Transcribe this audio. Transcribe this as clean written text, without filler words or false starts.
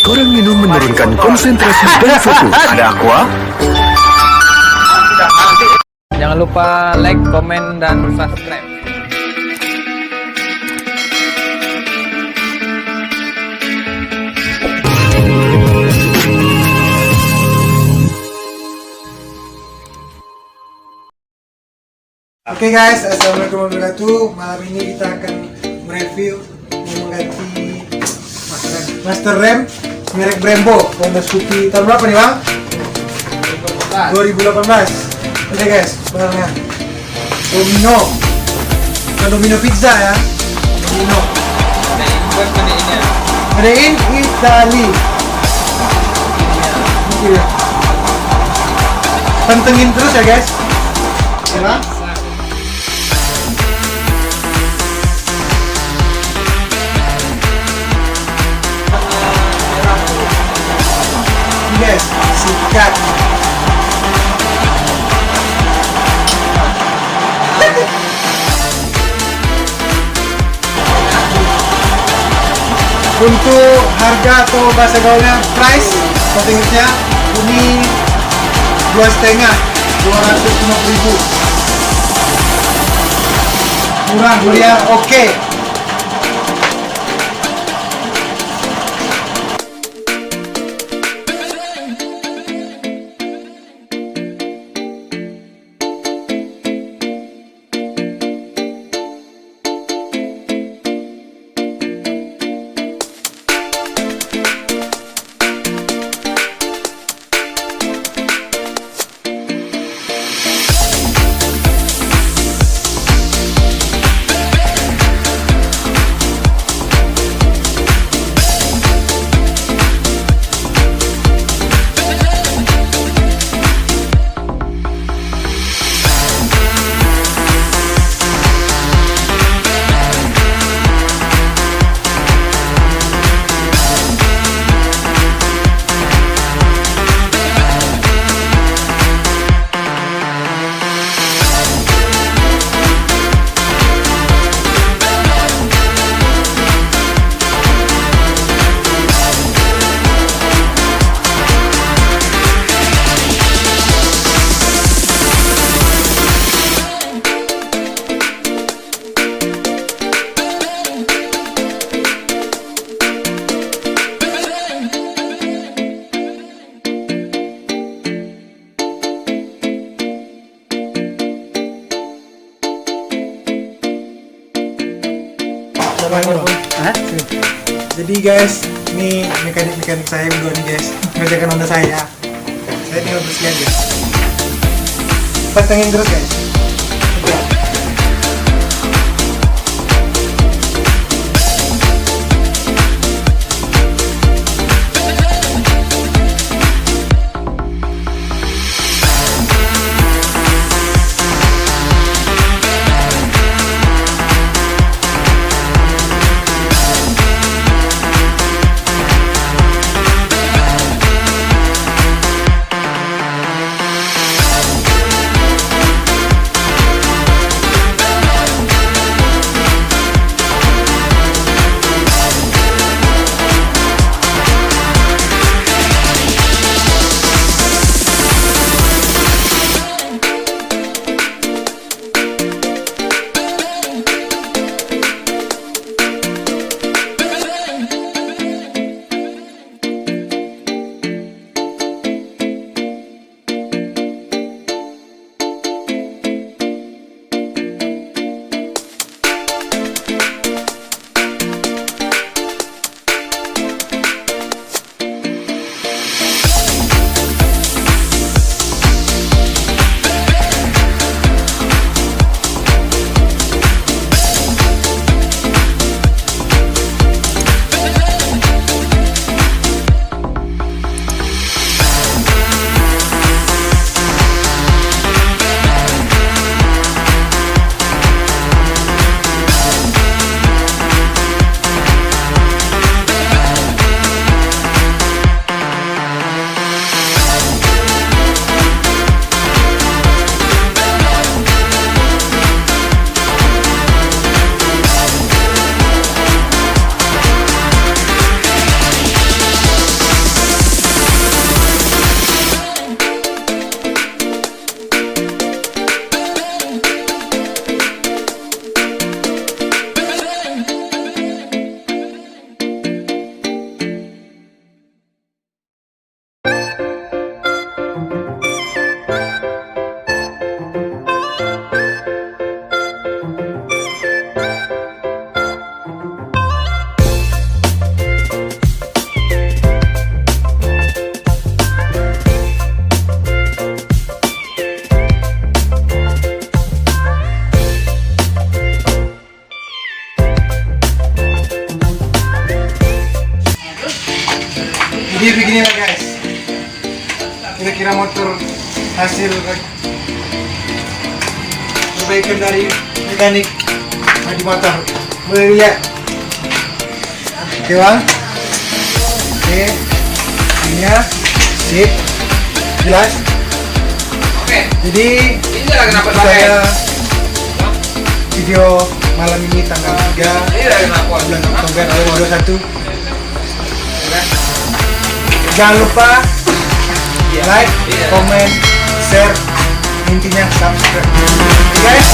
Korang minum menurunkan konsentrasi dan fokus. Ada aqua? Jangan lupa like, komen, dan subscribe. Oke guys, assalamualaikum warahmatullahi wabarakatuh. Malam ini kita akan mereview mengganti masterrem merek Brembo Honda Scoopy tahun berapa nih bang? 2018. Oke guys, barangnya Domino, bukan Domino pizza ya, Domino. Made in Italy. Oke. Pantengin terus ya guys. Ya. Guys, sikat. Untuk harga atau bahasa gaulnya price, kontingnya ini 2,5, 250.000. Murah, meriah, oke. Jadi guys, ini mekanik saya berdua nih guys, ngerjakan Honda saya. Saya tinggal bersih aja. Pantengin terus guys. Jadi beginilah guys, kira-kira motor hasil perbaikan dari mekanik di motor. Boleh lihat. Oke bang. Oke, ininya sip, jelas. Oke. Jadi Ini lah kenapa itu pakai? ada video malam ini tanggal 3 Ini lah kenapa? bulan Oktober 2021. Jangan lupa like, comment, share, intinya subscribe. Oke guys.